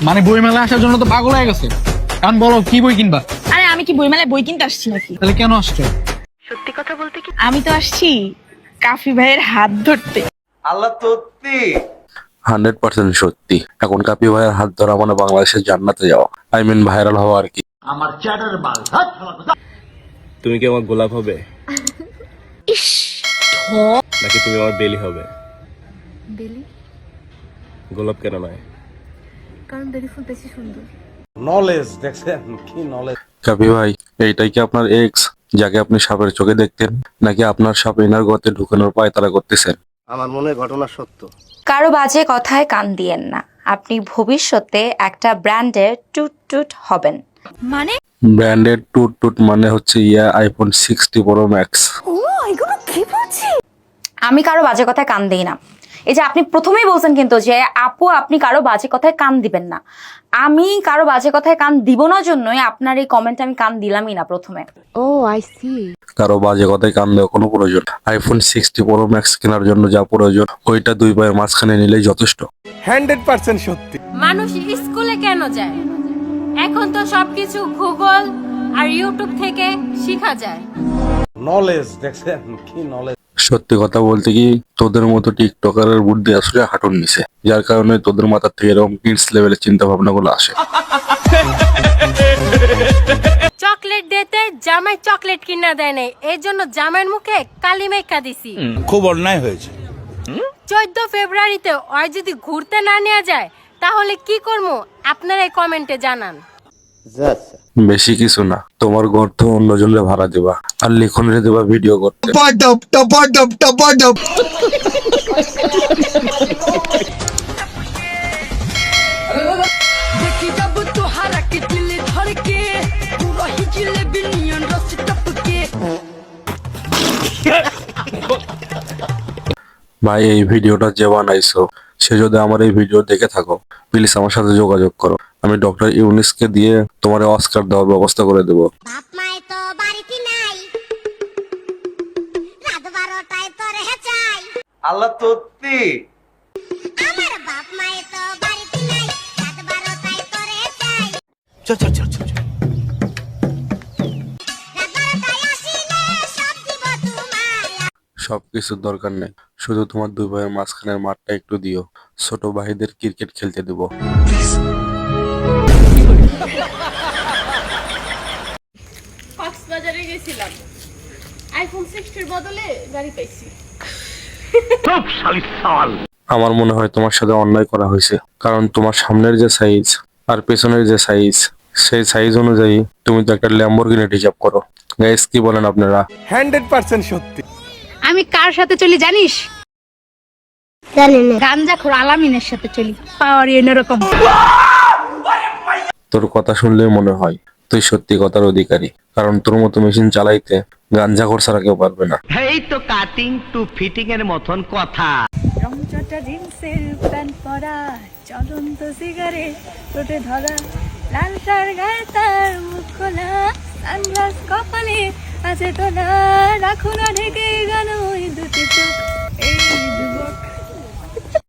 মানে বই মেলা আসার জন্য তো পাগল হয়ে গেছে। এখন বলো কি বই কিনবা? আরে আমি কি বই মেলায় বই কিনতে আসছি নাকি? তাহলে কেন আসছো? সত্যি কথা বলতে কি আমি তো আসছি কাফি ভাইয়ের হাত ধরতে। আল্লাহ সত্যি 100% সত্যি। এখন কাপি ভাইয়ের হাত ধরা মানে বাংলাদেশের জান্নাতে যাওয়া, আই মিন ভাইরাল হওয়া আর কি। তুমি কি আমার গোলাপ হবে ইস নাকি তুমি আমার বেলি হবে? বেলি, গোলাপ কেন নয়? কারণ বেলি ফুল বেশি সুন্দর। নলেজ দেখছেন কি নলেজ। কাপি ভাই, এইটাই কি আপনার এক্স যাকে আপনি সাপের চোখে দেখতেন, নাকি আপনার সাপ এনার গর্তে ঢুকানোর পায়তারা করতেছেন? আমার মনে হয় ঘটনা সত্য। কারো বাজে কথায় কান দিয়েন না। আপনি ভবিষ্যতে একটা ব্র্যান্ডের টুট টুট হবেন। মানে ব্র্যান্ডেড টুট টুট মানে হচ্ছে আইফোন 60 প্রো ম্যাক্স। আমি কারো বাজে কথায় কান দিই না। এই যে আপনি প্রথমেই বলছেন কিন্তু যে আপু আপনি কারো বাজে কথায় কান দিবেন না। আমি কারো বাজে কথায় কান দিব না জন্যই আপনার এই কমেন্টে আমি কান দিলামই না প্রথমে। ও আই সি। কারো বাজে কথায় কান দেওয়া কোনো প্রয়োজন। আইফোন 60 প্রো ম্যাক্স কেনার জন্য যা প্রয়োজন ওইটা দুই পায়ের মাঝখানে নিলেই যথেষ্ট। 100% সত্যি। মানুষ স্কুলে কেন যায়? এখন তো সবকিছু গুগল আর ইউটিউব থেকে শেখা যায়। নলেজ দেখছেন কি নলেজ। সত্যি কথা বলতে কি, তোদের মতো টিকটকারের বুদ্ধি আসলে হাঁটুর নিচে, যার কারণে তোদের মাথার থেকে এরকম কিডস লেভেলের চিন্তা ভাবনা গুলো আসে। চকলেট দিতে জামাই চকলেট কিনা দেয় নাই, এই জন্য জামাইয়ের মুখে কালি মেকা দিছি। খুব অন্যায় হয়েছে। 14 ফেব্রুয়ারিতে ওই যদি ঘুরতে না নিয়ে যায় তাহলে কি করবো আপনারা এই কমেন্টে জানান। বেশি কিছু না, তোমার গর্ত অন্যজনের ভাড়া দেবা আর লিখনের দেবা ভিডিও করতে। ভাই, এই ভিডিওটা যে বানাইছো সে যদি আমার এই ভিডিও দেখে থাকো, প্লিজ আমার সাথে যোগাযোগ করো। আমি ডক্টর ইউনিসকে দিয়ে তোমার অস্কার দেওয়ার ব্যবস্থা করে দেবো। বাপ মাই তো বাড়িতে নাই, রাত 12টায় তোরে চাই। আল্লাহ সত্যি। আমার বাপ মাই তো বাড়িতে নাই, রাত 12টায় তোরে চাই। চল চল চল চল। রাত 12টায় আসিলে সব দিব তোমায়। সবকিছুর দরকার নেই, শুধু তোমার দুই ভাইয়ের মাঝখানের মাঠটা একটু দিও, ছোট ভাইদের ক্রিকেট খেলতে দেবো। কক্সবাজারে গেছিলাম, আইফোন 60 এর বদলে গাড়ি পাইছি। আমার মনে হয় তোমার সাথে অন্যায় করা হয়েছে, কারণ তোমার সামনের যে সাইজ আর পেছনের যে সাইজ, সেই সাইজ অনুযায়ী তুমি তো একটা ল্যাম্বরগিনি ডিজার্ভ করো। গাইস, কি বলেন আপনারা? 100% সত্যি। আমি কার সাথে চলি জানিস? জানি না। গাঞ্জাখোর আলামিনের সাথে চলি। পাওয়ার এরকম। তোর কথা শুনলে মনে হয় তুই সত্যি কথার অধিকারী, কারণ তোর মতো মেশিন চালাইতে গাঞ্জাখোর ছাড়া কেউ পারবে না। এই তো কাটিং টু ফিটিং এর মতন কথা। রংচটা জিন্সের প্যান্ট পরা, চলন্ত সিগারেট টোটে ধরা, লাল শার্ট গায়ে তার মুখ খোলা, সানগ্লাস কপালে আছে তোলা, রাখো না ঢেকে গান ওই দুটি চোখ, এই যুবক।